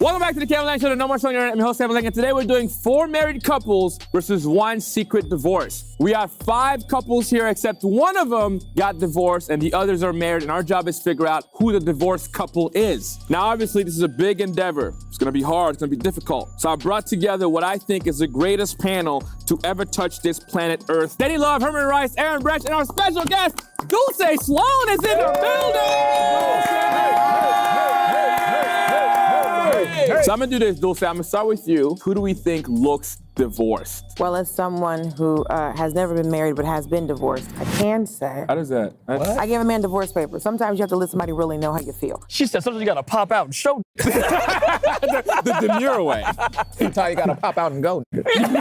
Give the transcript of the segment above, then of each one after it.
Welcome back to the Kevin Langue Show, the No More Show on your internet. I'm your host, Kevin Langue, and today we're doing 4 married couples versus 1 secret divorce. We have 5 couples here, except one of them got divorced and the others are married, and our job is to figure out who the divorced couple is. Now, obviously, this is a big endeavor. It's gonna be hard, it's gonna be difficult. So I brought together what I think is the greatest panel to ever touch this planet Earth. Danny Love, Herman Rice, Aaron Brecht, and our special guest, Dulce Sloan is in the building! So I'm gonna do this, Dulce. I'm gonna start with you. Who do we think looks divorced? Well, as someone who has never been married but has been divorced, I can say. How does that? I give a man divorce papers. Sometimes you have to let somebody really know how you feel. She said sometimes you gotta pop out and show. the demure way. Sometimes you gotta pop out and go. And sometimes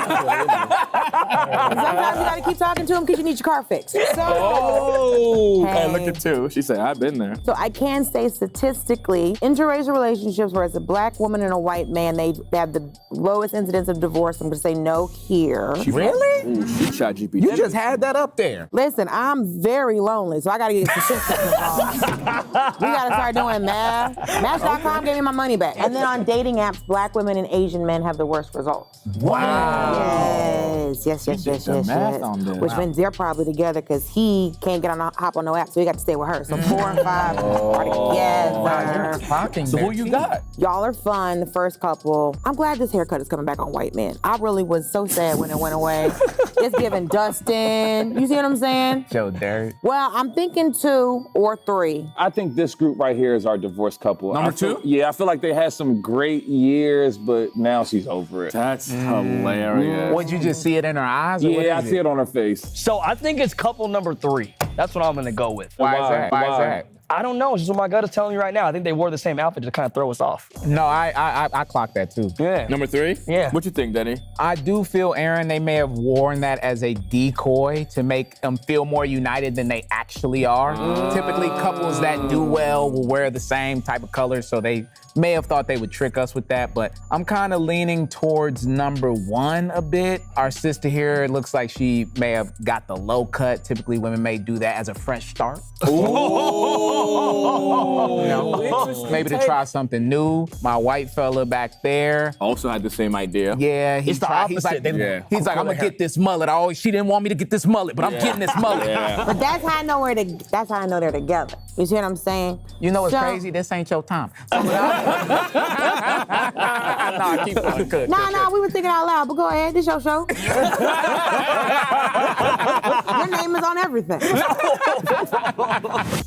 you gotta keep talking to him because you need your car fixed. So, Hey, look at 2. She said, I've been there. So I can say statistically, interracial relationships where it's a black woman and a white man, they have the lowest incidence of divorce. I'm gonna say no here. Really? Ooh, she shot GPT. You just had that up there. Listen, I'm very lonely, so I gotta get statistics involved. We gotta start doing math. Match.com gave me my money back. And then on dating apps, black women and Asian men have the worst results. Wow. Yes. math on there. Which means they're probably together because he can't hop on no app, so he got to stay with her. So 4 and 5 are together. So who you got? Y'all are fun, the first couple. I'm glad this haircut is coming back on white men. I really was so sad when it went away. It's giving Dustin. You see what I'm saying? Joe Dirt. Well, I'm thinking 2 or 3. I think this group right here is our divorced couple. Number 2? Yeah, I feel like they had some great years, but now she's over it. That's hilarious. Would you just see it in her eyes? Or Yeah, I see it on her face. So I think it's couple number 3. That's what I'm gonna go with. Why is that? Why is that? I don't know. It's just what my gut is telling me right now. I think they wore the same outfit to kind of throw us off. No, I clocked that too. Yeah. Number 3? Yeah. What you think, Denny? I do feel, Aaron, they may have worn that as a decoy to make them feel more united than they actually are. Typically, couples that do well will wear the same type of colors, so they may have thought they would trick us with that, but I'm kind of leaning towards number 1 a bit. Our sister here, it looks like she may have got the low cut. Typically, women may do that as a fresh start. Maybe to try something new. My white fella back there. Also had the same idea. Yeah, It's the opposite. He's like, I'm gonna get this mullet. She didn't want me to get this mullet, but I'm getting this mullet. Yeah. But that's how I know they're together. You see what I'm saying? You know what's So- crazy? This ain't your time. So nah, keep going. Good. Nah, we were thinking out loud, but go ahead, this your show. Your name is on everything.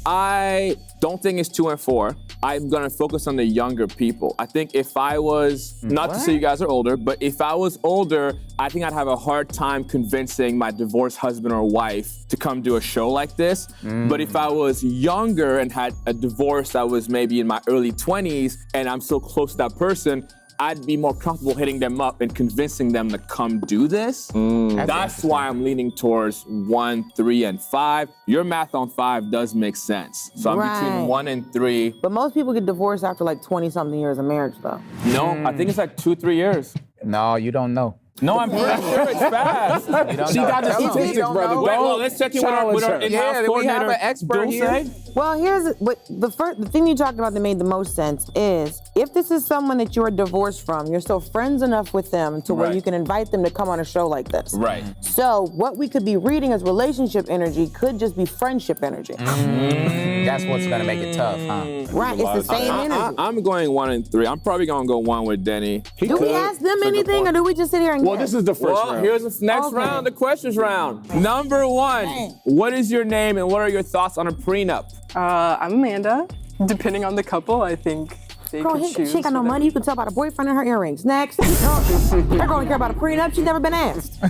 I don't think it's 2 and 4. I'm gonna focus on the younger people. I think if I was, not to say you guys are older, but if I was older, I think I'd have a hard time convincing my divorced husband or wife to come do a show like this. But if I was younger and had a divorce that was maybe in my early 20s and I'm so close to that person, I'd be more comfortable hitting them up and convincing them to come do this. That's why I'm leaning towards 1, 3, and 5. Your math on 5 does make sense. So I'm between 1 and 3. But most people get divorced after like 20-something years of marriage, though. No, I think it's like 2, 3 years. No, you don't know. No, I'm pretty sure it's fast. She got the statistics, brother. Wait, well, let's check in with our in-house Yeah, we have an expert here. Well, here's the thing you talked about that made the most sense is if this is someone that you're divorced from, you're still friends enough with them to where you can invite them to come on a show like this. Right. So what we could be reading as relationship energy could just be friendship energy. That's what's gonna make it tough, huh? Right, it's the same energy. I'm going 1 and 3. I'm probably gonna go 1 with Denny. Do we ask them anything or do we just sit here and Well, guess? this is the first Well, round. here's the next Okay. round, the questions round. Number 1, what is your name and what are your thoughts on a prenup? I'm Amanda. Depending on the couple, I think they Girl, could she choose. ain't got no money. You can tell by the boyfriend and her earrings. Next. That girl don't care about a prenup. She's never been asked.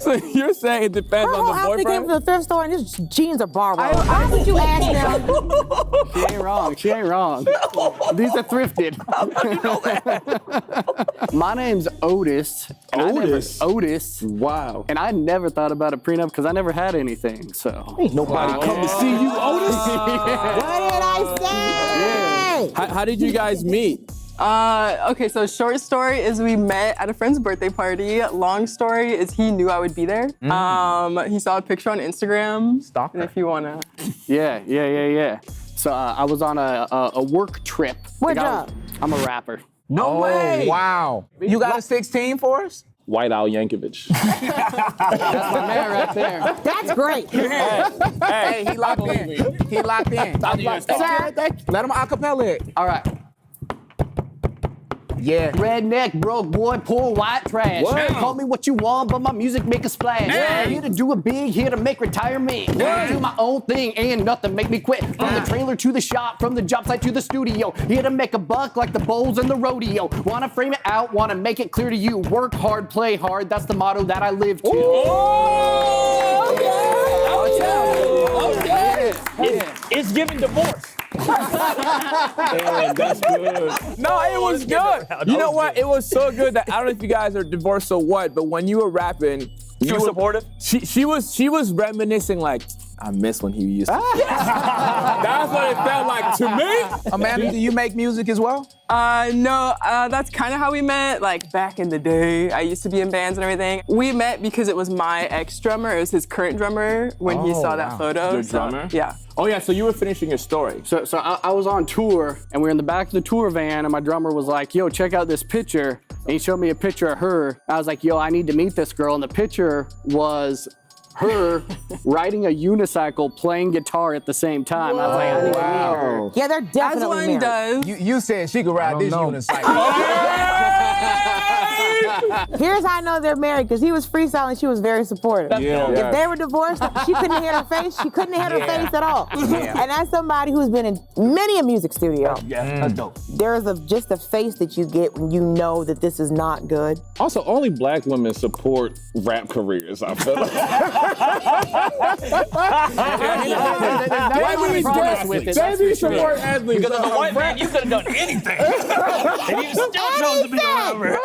So you're saying it depends Her on whole the outfit came boyfriend? from the thrift store and his jeans are borrowed. Why would you ask them? She ain't wrong. These are thrifted. My name's Otis. Otis? Wow. And I never thought about a prenup because I never had anything, so. Ain't nobody come to see you, Otis. What did I say? How did you guys meet? Okay, so short story is we met at a friend's birthday party. Long story is he knew I would be there. He saw a picture on Instagram. Stalker. And if you wanna. Yeah. So I was on a work trip. What Like, job? I'm a rapper. No way. Wow. You got a 16 for us? White Al Yankovic. That's my man right there. That's great. Hey, he locked in. He locked in. Sir, Let him acapella it. All right. Yeah. Redneck, broke boy, poor white trash. Whoa. Call me what you want, but my music make a splash. Here to do a big, here to make retirement. Do my own thing, ain't nothing make me quit. From the trailer to the shop, from the job site to the studio. Here to make a buck like the bowls and the rodeo. Wanna frame it out, wanna make it clear to you. Work hard, play hard, that's the motto that I live to. Okay. It's giving divorce. Damn, that's good. No, it was good. You know what? It was so good that I don't know if you guys are divorced or what, but when you were rapping, You were supportive? She was reminiscing like, I miss when he used to. That's what it felt like to me. Amanda, do you make music as well? No, that's kind of how we met. Like back in the day, I used to be in bands and everything. We met because it was my ex-drummer. It was his current drummer when he saw that photo. Your drummer? Yeah. Oh yeah, so you were finishing your story. So I was on tour, and we were in the back of the tour van, and my drummer was like, yo, check out this picture. And he showed me a picture of her. I was like, yo, I need to meet this girl. And the picture was her riding a unicycle, playing guitar at the same time. I was like, I need to meet her. yeah, they're As definitely one married. does. You said she could ride this unicycle. Here's how I know they're married, because he was freestyling, she was very supportive. Yeah. If they were divorced, she couldn't hit her face. She couldn't hit her face at all. And as somebody who's been in many a music studio, That's dope. there's just a face that you get when you know that this is not good. Also, only black women support rap careers, I feel like. White women's promise with it. They be support athletes. Because as a white man, you could have done anything. And you still chose to be a rapper.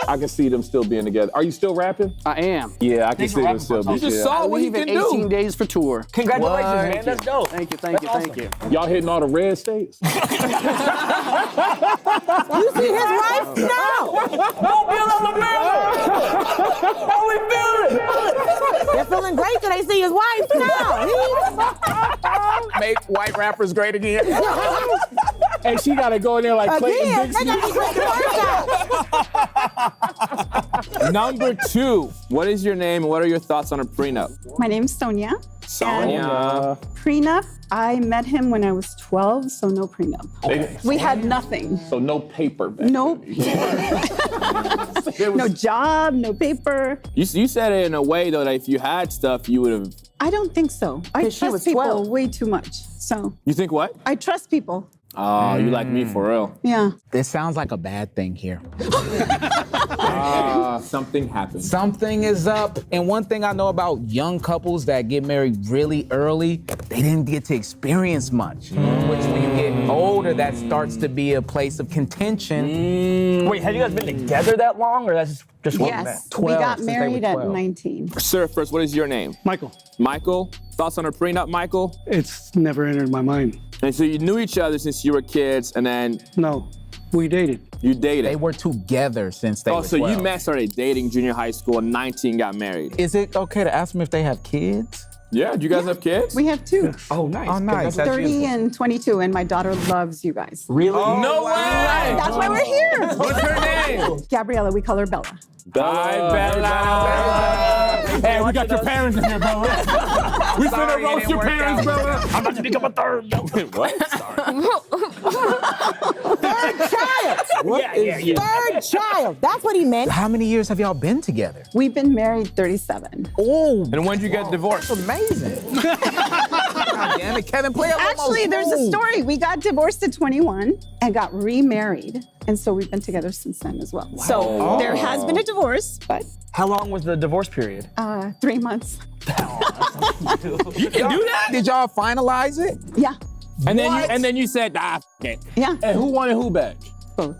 I can see them still being together. Are you still rapping? I am. Yeah, I can see them still You be. just Yeah. saw I what he leave in can 18 do. days for tour. Congratulations, What? man. That's dope. Thank you, thank you, thank you. Y'all hitting all the red states? You see his wife? No. Don't build Alabama. Only build it. They're feeling great till they see his wife. No. Make white rappers great again. And she gotta go in there like Clayton Again, they Dixon. gotta be great the first time. Number 2, what is your name and what are your thoughts on a prenup? My name's Sonia. Sonia. Prenup, I met him when I was 12, so no prenup. We had nothing. So no paper back. No no job, no paper. You said it in a way though that if you had stuff, you would have. I don't think so. I 'Cause she was trust people 12. way too much. So You think what? I trust people. Oh, you like me for real. Yeah. This sounds like a bad thing here. Something happened. Something is up. And one thing I know about young couples that get married really early, they didn't get to experience much. Which when you get older, that starts to be a place of contention. Wait, have you guys been together that long, or that's just what you met? Yes. 12, We got since they were married at 12. 19. Sir, first, what is your name? Michael, Michael? Thoughts on a prenup, Michael? it's never entered my mind. And so you knew each other since you were kids, and then No, we dated. you dated. They were together since they Oh, were so 12. you met, started dating junior high school, and 19 got married. Is it okay to ask them if they have kids? Yeah, do you guys have kids? We have 2, Oh, nice. Oh, nice. That's 30 and 22, and my daughter loves you guys. Really? No way! That's why we're here. What's her name? Gabriella, we call her Bella. Hi, Bella. Hey, we got your parents in here, Bella. We finna Sorry, it roast didn't your work parents, out. Bella. I'm about to become a third. What? Third child. Yeah. Third child. That's what he meant. How many years have y'all been together? We've been married 37. Oh, And when did you get divorced? that's amazing. God damn it, Kevin, play a little more Actually, there's a smooth. story. We got divorced at 21 and got remarried. And so we've been together since then as well. So there has been a divorce, but How long was the divorce period? 3 months. You can do that? Did y'all finalize it? Yeah, And then you said, ah, f it. yeah, And who won and who back? both.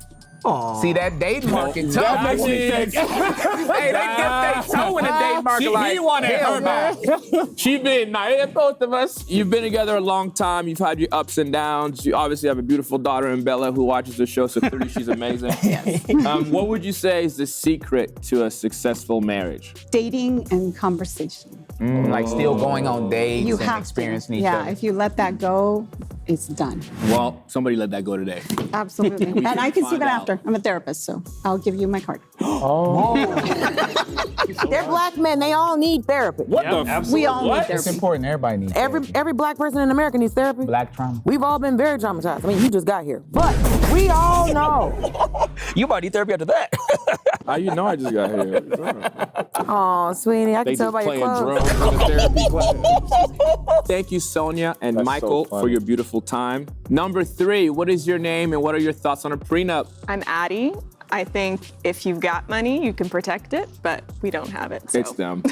See, that date market tough. That makes me think. Hey, they dip their toe in the date market like, He wanted hell her no. back. She been nice, both of us. You've been together a long time. You've had your ups and downs. You obviously have a beautiful daughter in Bella who watches the show, so clearly she's amazing. What would you say is the secret to a successful marriage? Dating and conversation. Like still going on dates You and have experiencing to. each Yeah, other. if you let that go, it's done. Well, somebody let that go today. Absolutely. And I can see find that out. after. I'm a therapist, so I'll give you my card. They're black men. They all need therapy. What the? We all need It's therapy. important. Everybody needs therapy. Every black person in America needs therapy. Black trauma. We've all been very traumatized. I mean, you just got here. But we all know. You might need therapy after that. How you know I just got here? Oh, sweetie, I They can tell just by your playing clothes. drums in the therapy class. Thank you, Sonia and That's so Michael, funny. for your beautiful time. Number 3, what is your name and what are your thoughts on a prenup? I'm Addie. I think if you've got money, you can protect it, but we don't have it. So. It's them.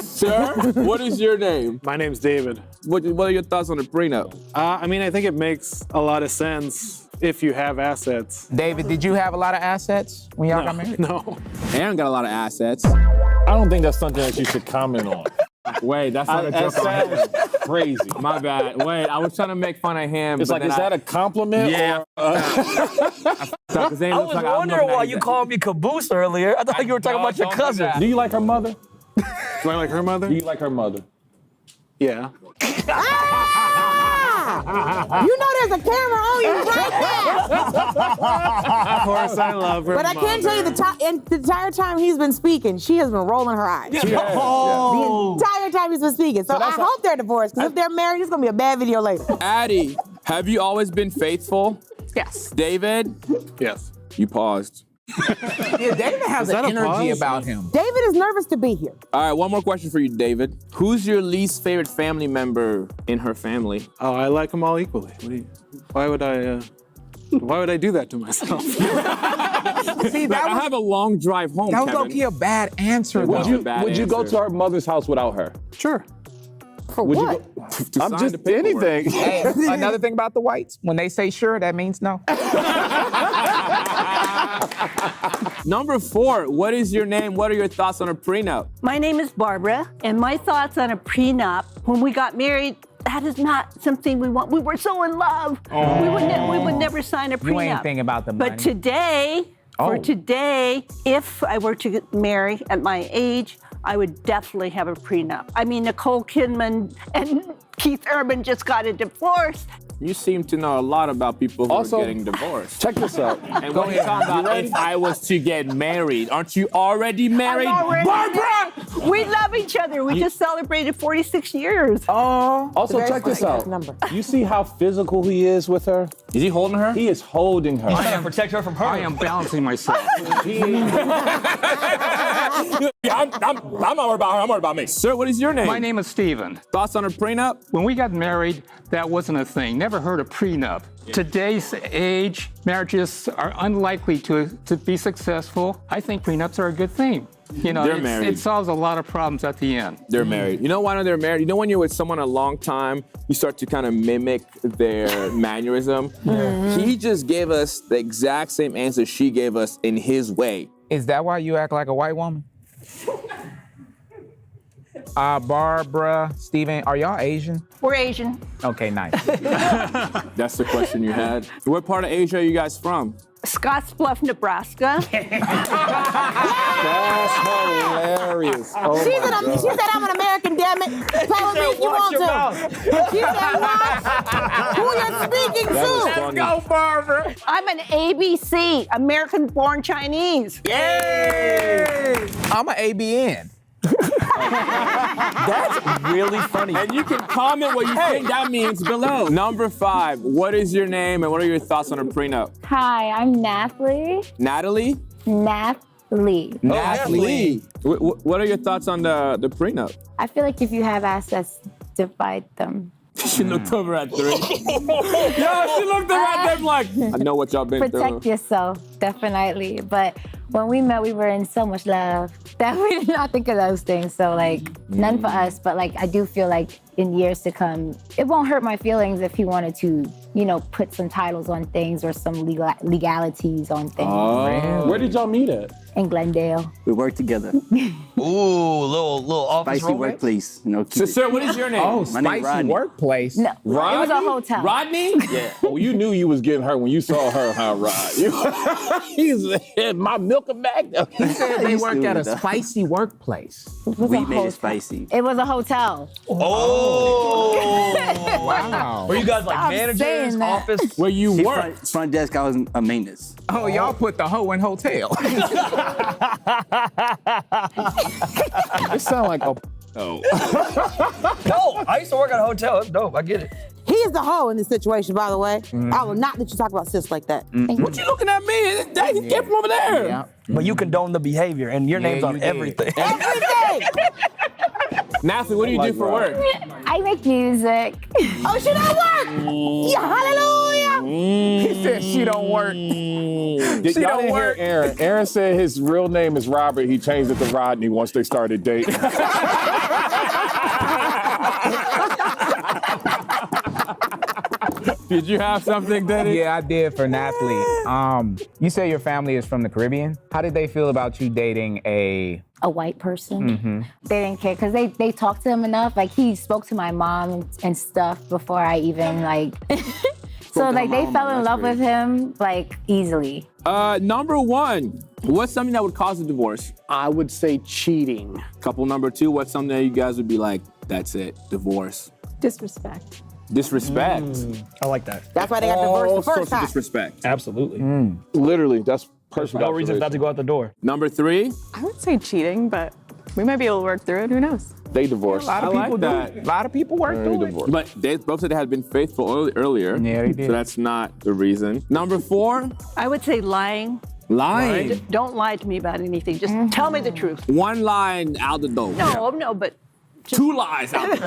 Sir, what is your name? My name's David. What are your thoughts on a prenup? I mean, I think it makes a lot of sense if you have assets. David, did you have a lot of assets when y'all got married? No. Aaron got a lot of assets. I don't think that's something that you should comment on. Wait, that's not a That joke. sounds crazy. My bad. Wait, I was trying to make fun of him. It's but like, then is that a compliment? Yeah. Or, I was wondering why you called me caboose earlier. I thought you were talking about your cousin. do you like her mother? Do I like her mother? Do you like her mother? Yeah. You know there's a camera on you right Of course, I love her. there. But I can tell you the entire time he's been speaking, she has been rolling her eyes. The entire time he's been speaking. So I hope they're divorced, because if they're married, it's going to be a bad video later. Addie, have you always been faithful? Yes. David, Yes. you paused. Yeah, David has that an a energy pause? about him. David is nervous to be here. All right, one more question for you, David. Who's your least favorite family member in her family? Oh, I like them all equally. Why would I do that to myself? See, I have a long drive home, that was Kevin. low-key a bad answer, Would though. you bad would you go answer. to her mother's house without her? Sure. For Would what? you go? To I'm sign just the paperwork. anything. Hey, another thing about the whites, when they say sure, that means no. Number 4, what is your name? What are your thoughts on a prenup? My name is Barbara, and my thoughts on a prenup, when we got married, that is not something we want. We were so in love. We would never sign a prenup. You ain't thinking about the money. But today, for today, if I were to get married at my age, I would definitely have a prenup. I mean, Nicole Kidman and Keith Urban just got a divorce. You seem to know a lot about people who Also- are getting divorced. Check this out. And what are you talking about if I was to get married? Aren't you already married? Barbara! We love each other. We just celebrated 46 years. Also, Very check this funny out. number. You see how physical he is with her? Is he holding her? He is holding her. I am protect her from her. I am balancing myself. I'm not worried about her. I'm worried about me. Sir, what is your name? My name is Steven. Thoughts on a prenup? When we got married, that wasn't a thing. Never heard of prenup. Today's age, marriages are unlikely to be successful. I think prenups are a good thing. You know, They're married. it solves a lot of problems at the end. They're married. You know why they're married? You know when you're with someone a long time, you start to kind of mimic their mannerism? He just gave us the exact same answer she gave us in his way. Is that why you act like a white woman? Barbara, Steven, are y'all Asian? We're Asian. Okay, nice. That's the question you had. What part of Asia are you guys from? Scottsbluff, Nebraska. That's hilarious. Oh She my God. said, I'm an American, damn it. Play with me if you want to. She said, watch who you're speaking That was to. funny. Go, Barbara! I'm an ABC, American born Chinese. I'm an ABN. That's really funny. And you can comment what you think that means below. Number 5, what is your name and what are your thoughts on a prenup? Hi, I'm Natalie. Natalie? Natalie. Natalie. What are your thoughts on the prenup? I feel like if you have assets, divide them. She looked over at 3. Yo, she looked over at them like, I know what y'all been Protect through. yourself, definitely. But when we met, we were in so much love that we did not think of those things. So like, none for us, but like, I do feel like in years to come, it won't hurt my feelings if he wanted to, you know, put some titles on things or some legalities on things. Where did y'all meet at? In Glendale. We work together. Ooh, little office Spicy romance. workplace. You know, keep So, it- sir, what is your name? Oh, My name's spicy Rodney. workplace. No, it was a hotel. Rodney? Yeah. Well, you knew you was getting her when you saw her, huh, Rod? He's my milk and bag. He said they work at a spicy workplace. We made it spicy. It was a hotel. Wow. Were you guys like Stop managers, saying that. office? Where you work? Front desk, I was a maintenance. Oh, y'all put the hoe in hotel. It sounds like a. No, I used to work at a hotel. That's dope. I get it. He is the hoe in this situation, by the way. I will not let you talk about sis like that. What you looking at me? That he came from over there. Yeah. But you condone the behavior, and your name's you on did. everything. Everything! Natalie, what do you do for work? I make music. Oh, she don't work! Yeah, hallelujah! He said she don't work. Y'all didn't hear Aaron. Aaron said his real name is Robert. He changed it to Rodney once they started dating. Did you have something, Denny? Yeah, I did for Natalie. You say your family is from the Caribbean. How did they feel about you dating a white person. They didn't care because they talked to him enough. Like he spoke to my mom and stuff before I even like. So like they fell in love with him like easily. Number one, what's something that would cause a divorce? I would say cheating. Couple number two, what's something that you guys would be like, that's it, divorce? Disrespect. Disrespect. I like that. That's why they got divorced the first Sorts of time. disrespect. Absolutely. Literally, that's personal. No reason not to go out the door. Number three, I would say cheating, but we might be able to work through it. Who knows? They divorced. A lot of people do it. A lot of people work through it. Divorced. but they both said they had been faithful earlier. Yeah, they did. So that's not the reason. Number four, I would say lying. lying. Don't lie to me about anything. Just tell me the truth. One line out the door. No, but Two lies out the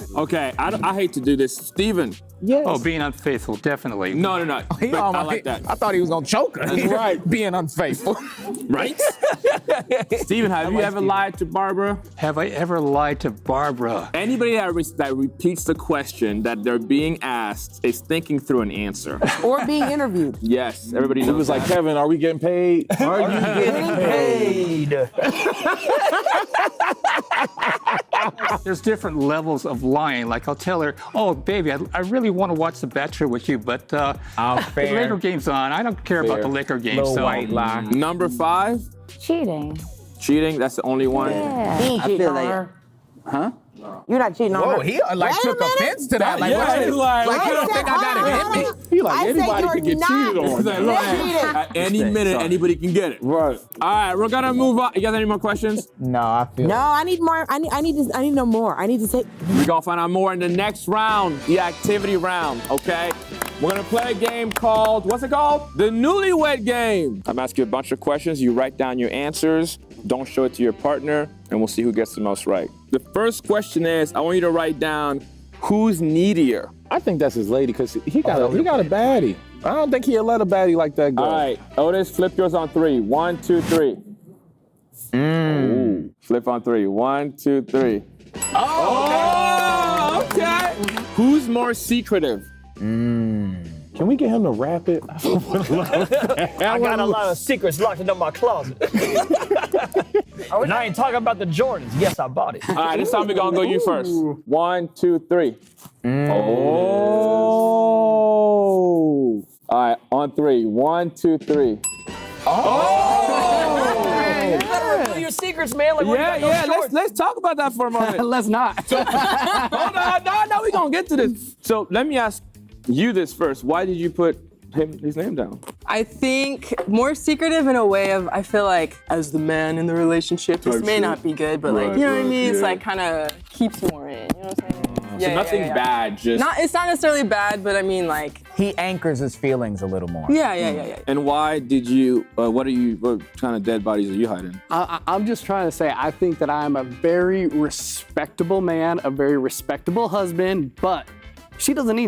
door. Okay, I hate to do this. Steven. Yes. Oh, being unfaithful, definitely. No. He But I almost- like that. I thought he was gonna choke her. That's right. Being unfaithful. Right? Steven, have you ever lied to Barbara? Have I ever lied to Barbara? Anybody that repeats the question that they're being asked is thinking through an answer. Or being interviewed. Yes, everybody knows He was like, that. Kevin, are we getting paid? Are you getting paid? There's different levels of lying. Like I'll tell her, oh, baby, I really want to watch The Bachelor with you, but the fair. Laker game's on. I don't care about the Laker game. Little So white lie. Number five, Cheating. cheating. That's the only one. Yeah. He ain't cheating on like- her. Huh? You're not cheating on her. Whoa, he like Wait a took minute. offense to that. Like, Yeah, what? he's like, Like, you don't said, think I got it in me? He like, I said anybody you're can get not cheated on. He's like, look, at any minute, anybody can get it. Right. All right, we're gonna move on. You guys have any more questions? No, I feel. No, I need more. I need to know more. I need to say. We're gonna find out more in the next round, the activity round, okay? We're gonna play a game called, what's it called? The Newlywed Game. I'm asking you a bunch of questions. You write down your answers. Don't show it to your partner, and we'll see who gets the most right. The first question is, I want you to write down who's needier. I think that's his lady because he got a baddie. I don't think he'll let a baddie like that go. All right, Otis, flip yours on three. 1, 2, 3. Ooh. Flip on three. 1, 2, 3. Oh, okay. Who's more secretive? Can we get him to rap it? I got a lot of secrets locked into my closet. And I ain't talking about the Jordans. Yes, I bought it. All right, this time we're gonna go you first. 1, 2, 3. Oh. All right, on three. 1, 2, 3. You better reveal your secrets, man. Like, Yeah. Let's talk about that for a moment. Let's not. Hold on, no, we're gonna get to this. So let me ask you this first. Why did you put his name down? I think more secretive in a way of, I feel like as the man in the relationship, this Type may shit. not be good, but like, Right, you know what I right, mean? It's yeah. like kind of keeps more in, you know what I'm saying? So nothing bad, just. It's not necessarily bad, but I mean like, He anchors his feelings a little more. yeah. And why did you? What kind of dead bodies are you hiding? I'm just trying to say, I think that I'm a very respectable man, a very respectable husband, but she doesn't need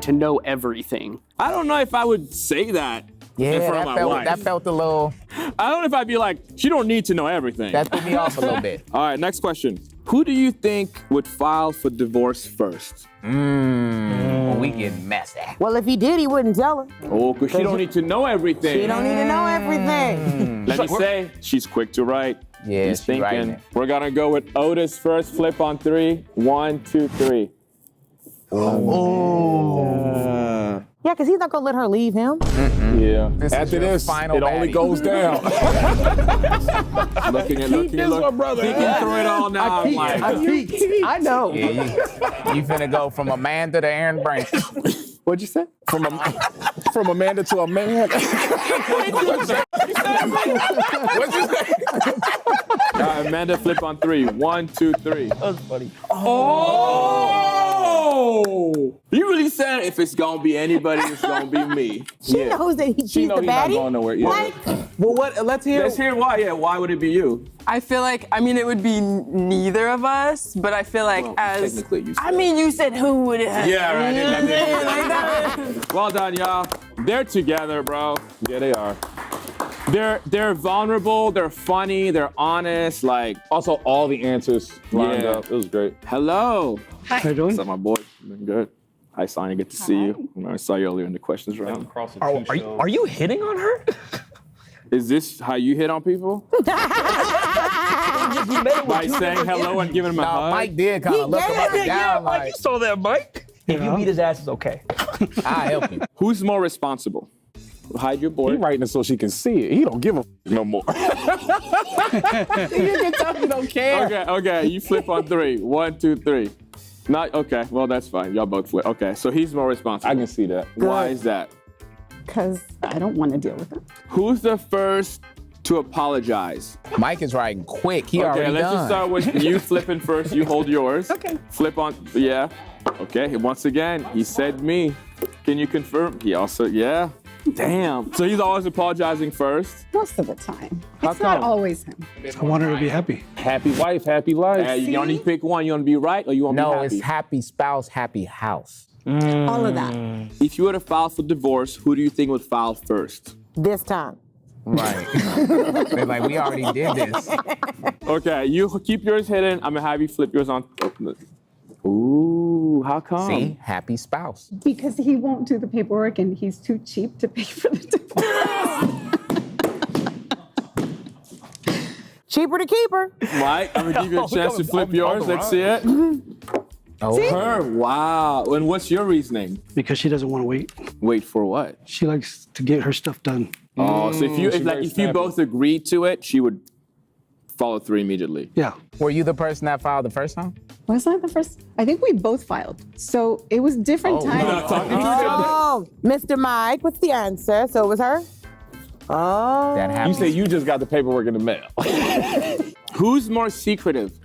to know everything. I don't know if I would say that in front of my wife. that felt a little. I don't know if I'd be like, she don't need to know everything. That threw me off a little bit. All right, next question. Who do you think would file for divorce first? When we get messy. Well, if he did, he wouldn't tell her. Oh, because she don't need to know everything. She don't need to know everything. Let me say, she's quick to write. Yeah, He's she's thinking. writing it. We're gonna go with Otis first. Flip on three. 1, 2, 3. Yeah, because he's not gonna let her leave him. Yeah. This is After your this, final it only baddie. goes down. Looking at This one, brother. Thinking through it all now. I'm like, I peaked. I know. Yeah, you finna go from Amanda to Aaron Brink. What'd you say? From Amanda to a man. What'd you say? Amanda, flip on 3. 1, 2, 3. That was funny. Oh! You really said if it's gonna be anybody, it's gonna be me. She knows that she's She the know he's not baddie. going nowhere. Yeah. Like, Well, what? Let's hear why. Yeah, why would it be you? I feel like, I mean, it would be neither of us, but I feel like as. Technically, you said. I mean, you said who would it have? Yeah, right. Like that. Well done, y'all. They're together, bro. Yeah, they are. They're vulnerable. They're funny. They're honest. Like, Also, all the answers lined Yeah. up. It was great. hello. How you doing? What's up, my boy? Been good. Hi, Sonya. Good to see you. I saw you earlier in the questions round. Are you hitting on her? Is this how you hit on people? By saying hello and giving them a No, hug? Mike did kind of look him up and down Mike, like, you saw that, Mike. If you beat his ass, it's okay. I'll help you. Who's more responsible? Hide your He board. writing it so she can see it. He don't give a no more. You can tell you don't care. Okay. You flip on 3. 1, 2, 3. Not okay. Well, that's fine. Y'all both flip. Okay, so he's more responsible. I can see that. Why is that? Because I don't want to deal with it. Who's the first to apologize? Mike is writing quick. He Okay, already let's done. just start with you flipping first. You hold yours. Okay. Flip on. Yeah. Okay. Once again, he said me. Can you confirm? He also. Yeah. Damn. So he's always apologizing first. Most of the time. How It's not come? always him. I want her to be happy. Happy wife, happy life. Hey, you only pick one. You want to be right or you want to be No, happy? it's happy spouse, happy house. All of that. If you were to file for divorce, who do you think would file first? this time. Right. They're like, we already did this. Okay, you keep yours hidden. I'm gonna have you flip yours on. Ooh, how come? See, happy spouse. Because he won't do the paperwork and he's too cheap to pay for the divorce. Cheaper to keep her. Mike, I'm gonna give you a chance to flip yours. Let's see it. Oh, Her, wow. And what's your reasoning? Because she doesn't want to wait. Wait for what? She likes to get her stuff done. Oh, so if you both agreed to it, she would follow through immediately. Yeah. were you the person that filed the first time? Was I the first? I think we both filed. So it was different times. Oh, Mr. Mike, what's the answer? So it was her? Oh. That You happens. say you just got the paperwork in the mail. Who's more secretive?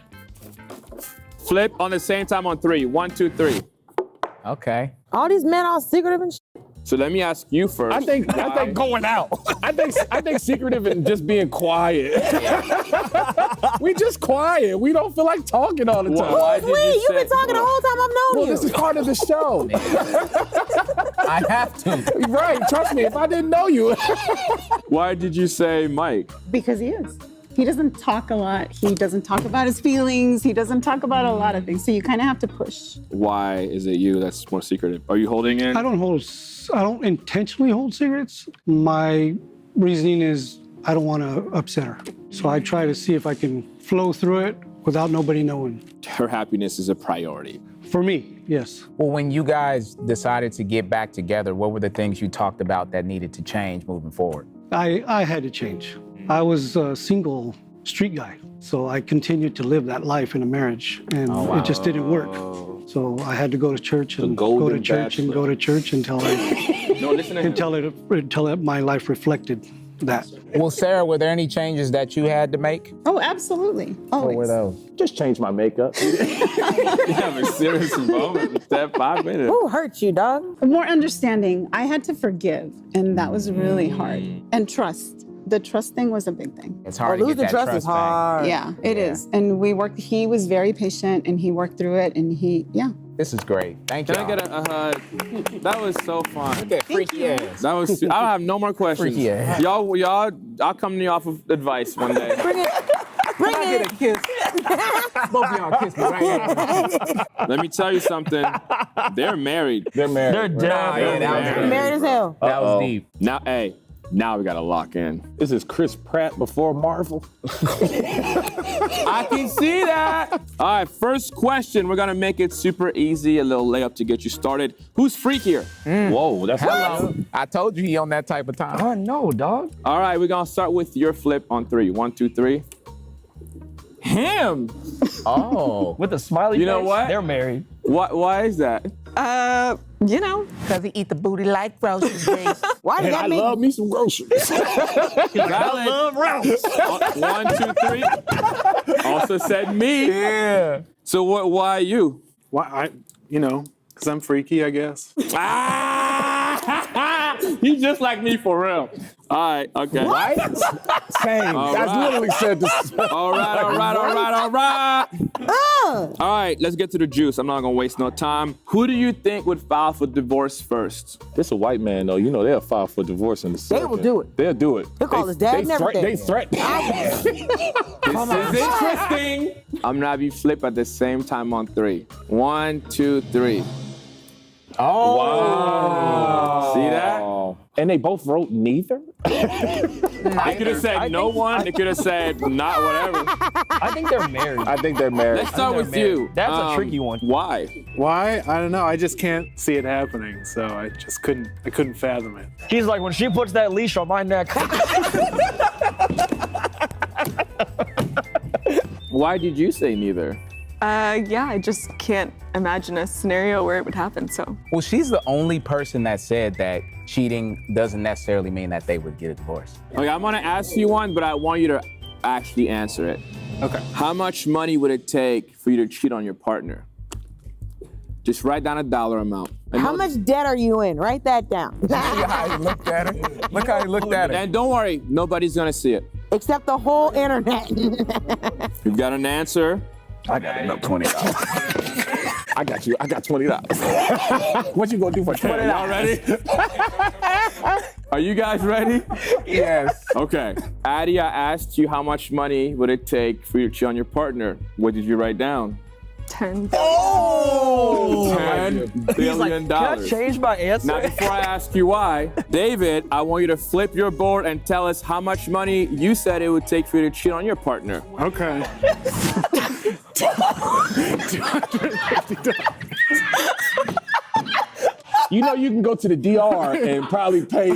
Flip on the same time on 3. 1, 2, 3. Okay. All these men all secretive and shit. So let me ask you first. I think going out. I think secretive and just being quiet. We just quiet. We don't feel like talking all the time. Why did Wait, you you've been say- talking the whole time I've known Well, you. this is part of the show. I have to. Right, trust me, if I didn't know you. Why did you say Mike? Because he is. He doesn't talk a lot. He doesn't talk about his feelings. He doesn't talk about a lot of things. So you kind of have to push. Why is it you that's more secretive? Are you holding in? I don't intentionally hold secrets. My reasoning is I don't want to upset her. So I try to see if I can flow through it without nobody knowing. Her happiness is a priority. For me, yes. Well, when you guys decided to get back together, what were the things you talked about that needed to change moving forward? I had to change. I was a single street guy. So I continued to live that life in a marriage and it just didn't work. So I had to go to church and go to church and go to church until my life reflected that. Well, Sarah, were there any changes that you had to make? Oh, absolutely. What Always. were those? Just change my makeup. You have a serious moment. That 5 minutes. Who hurt you, dog? More understanding. I had to forgive, and that was really hard. And trust. The trust thing was a big thing. It's hard to get Losing that trust trust is hard. Yeah, it is. And we worked, he was very patient and he worked through it and This is great. Thank you. Can I get a hug? That was so fun. Look at freaky ass. That was. I don't have no more questions. Freaky ass. Y'all. I'll come to you off of advice one day. Bring it. Bring Can I it. get a kiss? Both of y'all kiss me right now. Let me tell you something. They're married. They're married. They're dead. yeah, that was Married as hell. That was deep. Now, hey, Now we gotta lock in. This is Chris Pratt before Marvel. I can see that. All right, first question. We're gonna make it super easy, a little layup to get you started. Who's freakier? Whoa, that's Hello. I told you he on that type of time. Oh, no, dog. All right, we're gonna start with your flip on 3. 1, 2, 3. Him. Oh. With a smiley You know face, what? They're married. Why is that? You know. Because he eat the booty like groceries. Why does And that I mean? love me some groceries. Valid. Love rounds. 1, 2, 3. Also said me. Yeah. So why you? Why? Because I'm freaky, I guess. He's just like me for real. All right, okay. Right? Same. All That's right. literally said this. All right. All right, let's get to the juice. I'm not gonna waste no time. Who do you think would file for divorce first? This a white man, though. You know they'll file for divorce in the second. They will do it. They'll do it. He'll call his dad and everything. They threaten. This is interesting. I'm gonna have you flip at the same time on 3. 1, 2, 3. Oh. Wow. See that? And they both wrote neither? I could have said no one. They could have said not whatever. I think they're married. I think they're married. Let's start with you. That's a tricky one. Why? Why? I don't know. I just can't see it happening, so I just couldn't fathom it. She's like, when she puts that leash on my neck. Why did you say neither? Yeah, I just can't imagine a scenario where it would happen, so. Well, she's the only person that said that cheating doesn't necessarily mean that they would get a divorce. Okay, I'm gonna ask you one, but I want you to actually answer it. Okay. How much money would it take for you to cheat on your partner? Just write down a dollar amount. How much debt are you in? Write that down. Look how he looked at her. Look how he looked at her. And don't worry, nobody's gonna see it. Except the whole internet. You've got an answer. I got enough $20. I got you. I got $20. What you gonna do for $20? Y'all ready? Are you guys ready? Yes. Okay. Addie, I asked you how much money would it take for you to cheat on your partner. What did you write down? 10. Oh! $10 billion. Can I change my answer? Now, before I ask you why, David, I want you to flip your board and tell us how much money you said it would take for you to cheat on your partner. Okay. $250. You know you can go to the DR and probably pay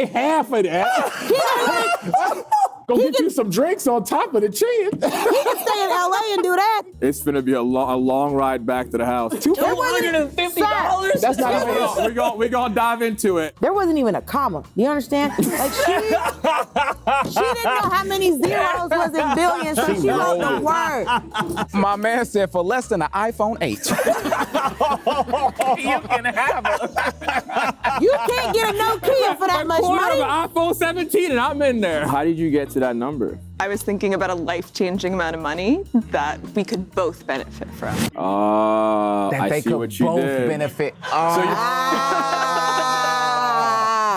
half of that. Go get you some drinks on top of the chin. He can stay in LA and do that. It's gonna be a long ride back to the house. $250? That's not even We're gonna dive into it. There wasn't even a comma. You understand? Like she didn't know how many zeros was in billions, so she wrote the word. My man said for less than an iPhone 8. You can have it. You can't get a Nokia for that much money. An iPhone 17 and I'm in there. How did you get to that number? I was thinking about a life-changing amount of money that we could both benefit from. That I they see could what you both did. benefit.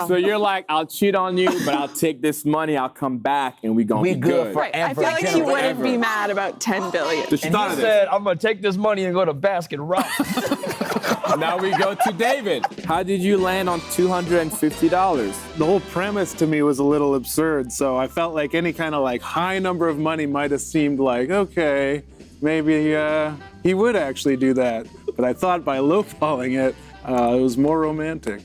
So you're like, I'll cheat on you, but I'll take this money, I'll come back, and we gonna be good. Right. I feel like he wouldn't be mad about 10 billion. So she And thought he of said, I'm gonna take this money and go to Baskin Robbins. Now we go to David. How did you land on $250? The whole premise to me was a little absurd, so I felt like any kind of like high number of money might have seemed like, okay, maybe he would actually do that. But I thought by lowballing it, it was more romantic.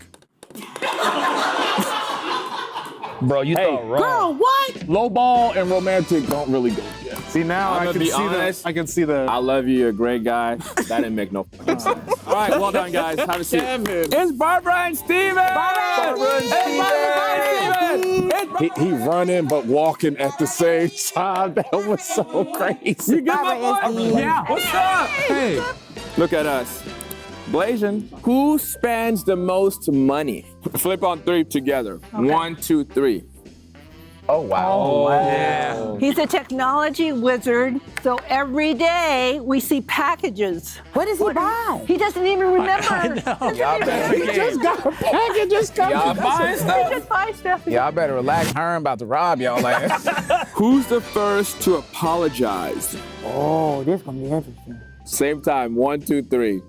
Bro, you thought wrong. Girl, what? Low ball and romantic don't really go together. See, now I'm I gonna can be see honest. I can see the. I love you, you're a great guy. That didn't make no sense. All right, well done, guys. Have a seat. Kevin. It's Barbara and Steven! Barbara and Steven! He running but walking at the same time. That was so crazy. You get my boy? Yeah. What's up? Hey. Look at us. Blazing. Who spends the most money? Flip on 3 together. Okay. 1, 2, 3. Oh, wow. Oh, wow. He's a technology wizard, so every day we see packages. What does he buy? He doesn't even remember. Y'all better, He just got a package just coming. y'all buying He stuff? just buys stuff. Y'all better relax. Herm about to rob y'all ass. Who's the first to apologize? Oh, this gonna be interesting. Same time. 1, 2, 3.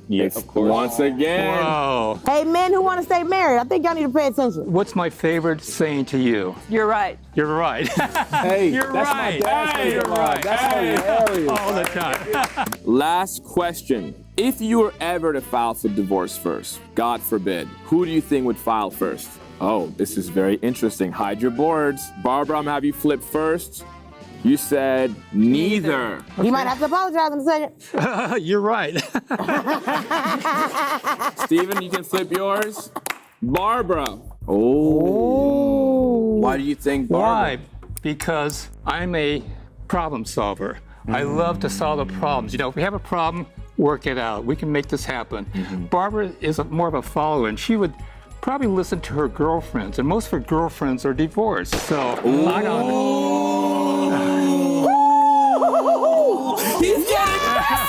Yes, of course. Once again. Wow. Hey, men who want to stay married, I think y'all need to pay attention. What's my favorite saying to you? You're right. You're right. Hey, You're that's right. my dad's Hey, favorite you're line. right. That's Hey. hilarious. All the time. Last question. If you were ever to file for divorce first, God forbid, who do you think would file first? Oh, this is very interesting. Hide your boards. Barbara, I'm gonna have you flip first. You said neither. You might have to apologize in a second. You're right. Steven, you can flip yours. Barbara. Oh. Why do you think Barbara? Why? Because I'm a problem solver. I love to solve the problems. You know, if we have a problem, work it out. We can make this happen. Barbara is more of a follower, and she would probably listen to her girlfriends, and most of her girlfriends are divorced. So I don't. He's getting messy!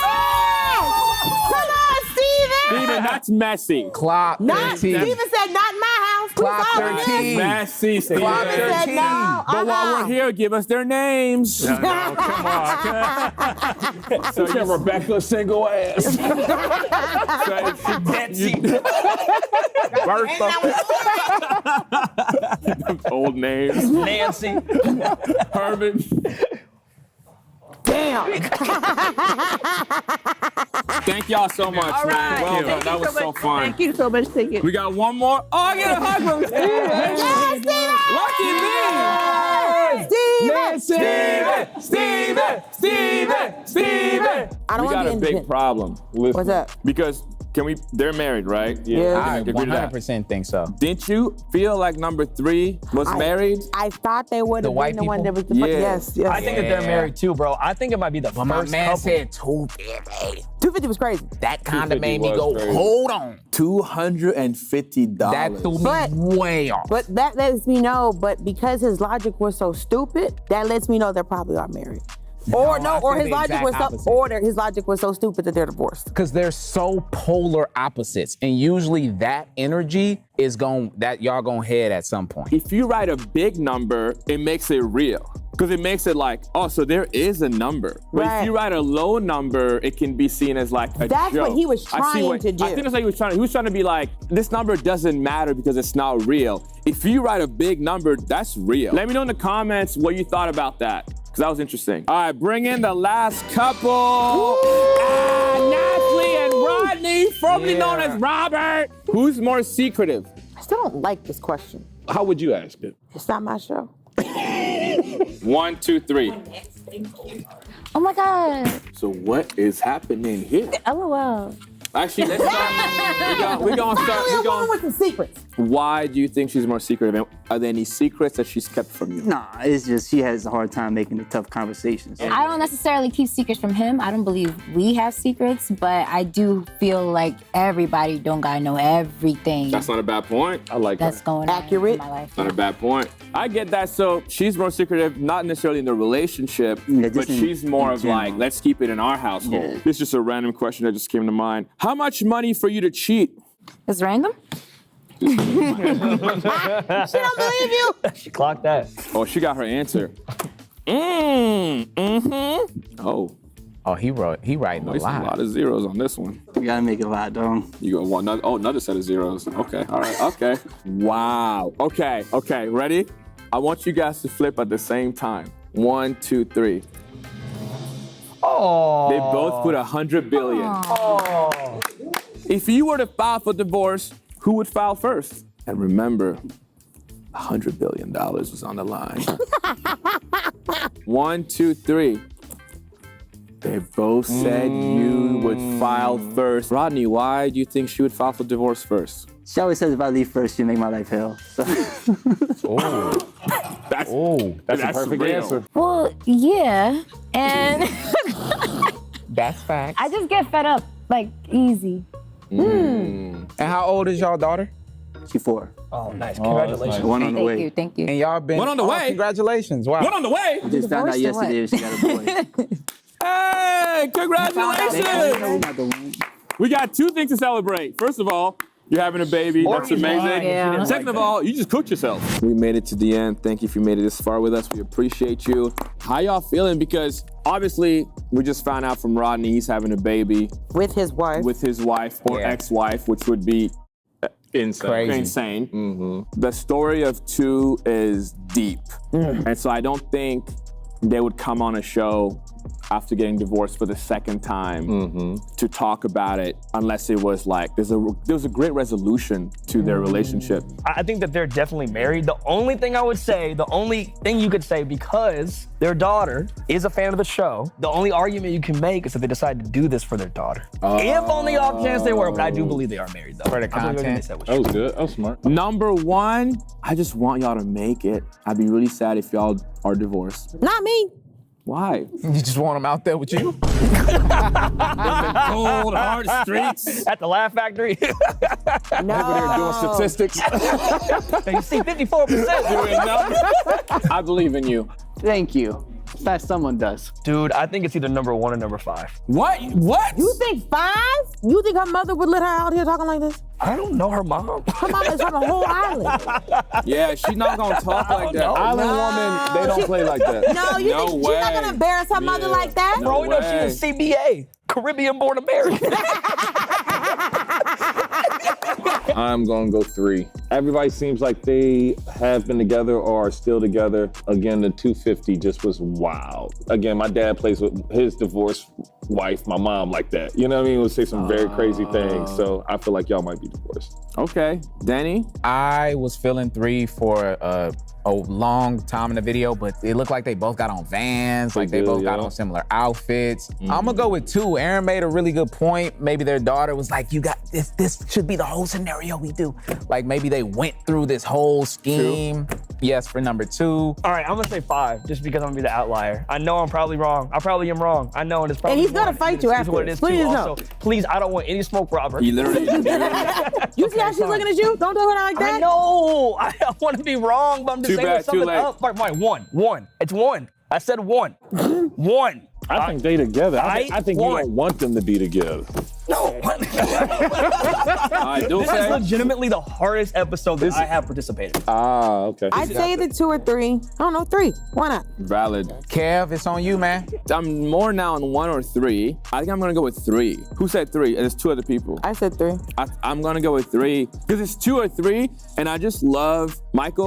Come on, Steven! Steven, that's messy. Clock 13. Steven said, not in my house. Clock Who's all in 13. this? Messy, Steven. Clock Steven said 13. no. But while we're here, give us their names. No, come on. So Look at Rebecca's single ass. Old names. Nancy. Herman. Damn. Thank y'all so much, All man. right. Well done. Thank That you was so so much. fun. Thank you so much. Thank you. We got one more. Oh, I get a hug from Steven. Lucky me. Steven. Steven. I don't We want got to a be big intimate. problem. What's up? Because they're married, right? Yeah. I Agree to that. 100% think so. Didn't you feel like number 3 was married? I thought they would The have white been the one that people? was the Yeah. Yes, yes. I think that they're married too, bro. I think it might be the But my first man couple. said 250. 250 was crazy. That kind of 250 made me was go, crazy. hold on. $250. That threw me But- way off. But that lets me know, but because his logic was so stupid, that lets me know they probably are married. Or I or think his the logic exact was so opposite. his logic was so stupid that they're divorced. Because they're so polar opposites. And usually that energy is that y'all gonna head at some point. If you write a big number, it makes it real. Because it makes it like, oh, so there is a number. But Right. if you write a low number, it can be seen as like a That's joke. what he was I see trying to do. I think that's what he was trying to be like, this number doesn't matter because it's not real. If you write a big number, that's real. Let me know in the comments what you thought about that. Because that was interesting. All right, bring in the last couple. Natalie and Rodney, formerly known as Robert. Who's more secretive? I still don't like this question. How would you ask it? It's not my show. 1, 2, 3. Oh my God. So what is happening here? LOL. Actually, let's start. We're gonna start. Finally, a woman with some secrets. Why do you think she's more secretive? And are there any secrets that she's kept from you? Nah, it's just she has a hard time making the tough conversations. I don't necessarily keep secrets from him. I don't believe we have secrets, but I do feel like everybody don't gotta know everything That's not a bad point. I like that's that. going on in my life. Not a bad point. I get that. So she's more secretive, not necessarily in the relationship, Yeah, but just she's more of like, let's keep it in our household. Yeah. This is just a random question that just came to mind. How much money for you to cheat? It's random? She don't believe you. She clocked that. Oh, she got her answer. Oh. Oh, he writing a There's a lot. lot of zeros on this one. We gotta make it a lot, though. You go one. Another set of zeros. Okay. All right. Okay. Wow. Okay. Okay. Ready? I want you guys to flip at the same time. 1, 2, 3. Oh. They both put 100 billion. Oh. If you were to file for divorce, who would file first? And remember, $100 billion was on the line. 1, 2, 3. They both said you would file first. Rodney, why do you think she would file for divorce first? She always says if I leave first, she'll make my life hell. So. That's a perfect real. answer. Well, yeah. And That's fact. I just get fed up, like, easy. And how old is y'all daughter? She's 4. Oh, nice. Congratulations. One on the way. Thank you. And y'all been One on the way? Congratulations. Wow. One on the way. I just found out yesterday she got a boy. Hey, congratulations. We got 2 things to celebrate. First of all, you're having a baby. That's amazing. Yeah. Second of all, you just cooked yourself. We made it to the end. Thank you if you made it this far with us. We appreciate you. How y'all feeling? Because obviously, we just found out from Rodney he's having a baby. With his wife. With his wife or ex-wife, which would be insane. The story of two is deep. And so I don't think they would come on a show after getting divorced for the second time to talk about it unless it was like there was a great resolution to their relationship. I think that they're definitely married. The only thing I would say, the only thing you could say, because their daughter is a fan of the show, the only argument you can make is that they decided to do this for their daughter. If on the off chance they were, but I do believe they are married though. For the content. That was good. That was smart. Number one, I just want y'all to make it. I'd be really sad if y'all are divorced. Not me. Why? You just want them out there with you? In the cold, hard streets. At the Laugh Factory. No. Over there doing statistics. You see 54%. I believe in you. Thank you. That someone does. Dude, I think it's either number 1 or number 5. What? You think 5? You think her mother would let her out here talking like this? I don't know her mom. Her mom is from a whole island. Yeah, she's not gonna talk like that. Island woman, they don't play like that. No, you think she's not gonna embarrass her mother like that? Bro, we know she's a CBA, Caribbean-born American. I'm gonna go 3. Everybody seems like they have been together or are still together. Again, the 250 just was wild. Again, my dad plays with his divorced wife, my mom, like that. You know what I mean? Would say some very crazy things. So I feel like y'all might be divorced. Okay, Danny? I was feeling 3 for a long time in the video, but it looked like they both got on Vans, like they both got on similar outfits. I'm gonna go with 2. Aaron made a really good point. Maybe their daughter was like, you got this, this should be the whole scenario we do. Like maybe they went through this whole scheme. Yes, for number 2. All right, I'm gonna say 5, just because I'm gonna be the outlier. I know I'm probably wrong. I probably am wrong. I know, and it's probably And he's gonna fight you after. What it is Please too. no. Also, please, I don't want any smoke, Robert. You literally You see how she's looking at you? Don't do her like that. I know. I want to be wrong, but I'm just Too saying bad, there's something too late. up. Like, 1. It's 1. I said 1. 1. I think they together. I think you won. don't want them to be together. No. This This is legitimately the hardest episode that I have participated in. Ah, okay. I'd say the 2 or 3. I don't know, 3. Why not? Valid. Kev, it's on you, man. I'm more now on 1 or 3. I think I'm gonna go with 3. Who said 3? There's 2 other people. I said 3. I'm gonna go with 3 because it's 2 or 3, and I just love Mike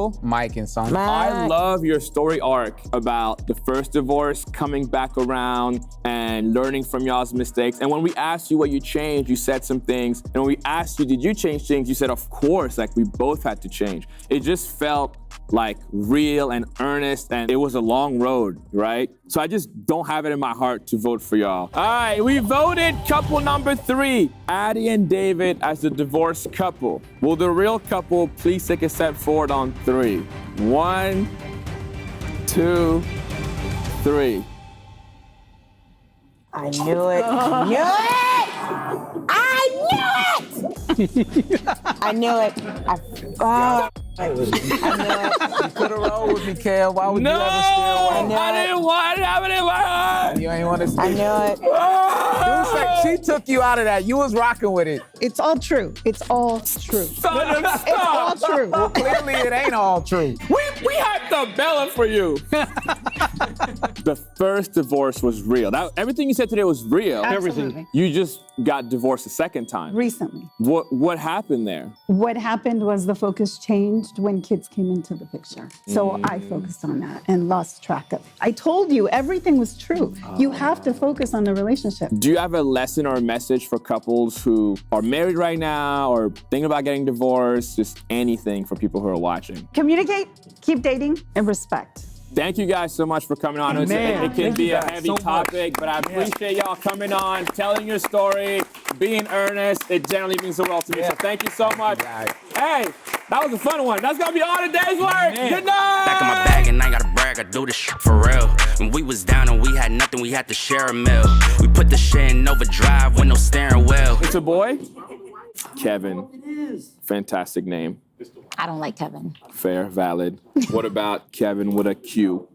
and Son. I love your story arc about the first divorce, coming back around and learning from y'all's mistakes. And when we asked you what you changed, you said some things. And when we asked you, did you change things? You said, of course, like we both had to change. It just felt like real and earnest, and it was a long road, right? So I just don't have it in my heart to vote for y'all. All right, we voted couple number 3, Addie and David as the divorced couple. Will the real couple please take a step forward on 3? 1, 2, 3. I knew it. I knew it! I knew it! I knew it. You could have rolled with me, Kev. Why would No, you ever still want I didn't want to have it in my heart. You ain't want to I knew it. She took you out of that. You was rocking with it. It's all true. It's all true. It's all true. Well, clearly it ain't all true. We had the Bella for you. The first divorce was real. Everything you said today was real. Absolutely. You just got divorced a second time. Recently. What happened there? What happened was the focus changed when kids came into the picture. So I focused on that and lost track of it. I told you everything was true. You have to focus on the relationship. Do you have a lesson or a message for couples who are married right now or thinking about getting divorced? Just anything for people who are watching. Communicate, keep dating, and respect. Thank you guys so much for coming on. It can be a heavy topic, but I appreciate y'all coming on, telling your story, being earnest. It generally means the world to me. So thank you so much. Hey, that was a fun one. That's gonna be all today's work. Good night. Back in my bag and I ain't gotta brag, I do this shit for real. When we was down and we had nothing, we had to share a meal. We put the shit in overdrive with no steering wheel. It's a boy? Kevin. Fantastic name. I don't like Kevin. Fair, valid. What about Kevin with a Q?